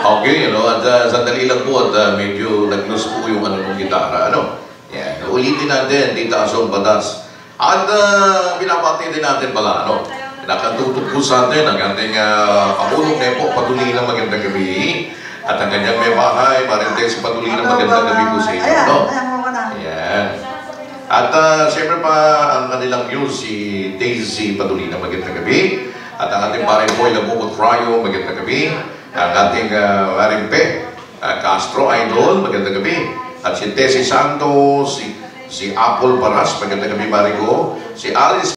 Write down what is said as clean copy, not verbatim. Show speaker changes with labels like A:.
A: Okay, at sandali lang po at medyo nag-lose po yung ng gitara, Yan, ulitin natin, Tita Asong Batas. At binabati din natin pala, nakatutok po sa atin ang ating Kamulong Nepo, patuloy ng magandang gabi. At ang kanyang may bahay, Marintes, patuloy ng magandang gabi po sa inyo, Yan. At siyempre pa, ang kanilang news, si Daisy, patuloy ng magandang gabi. At ang ating paring boy, Labukot Rayo, magandang gabi. Ang ating Marimpe, Castro Idol, magandang gabi. At si Tessie Santos, si Apple Paras, magandang gabi Marigo. Si Alice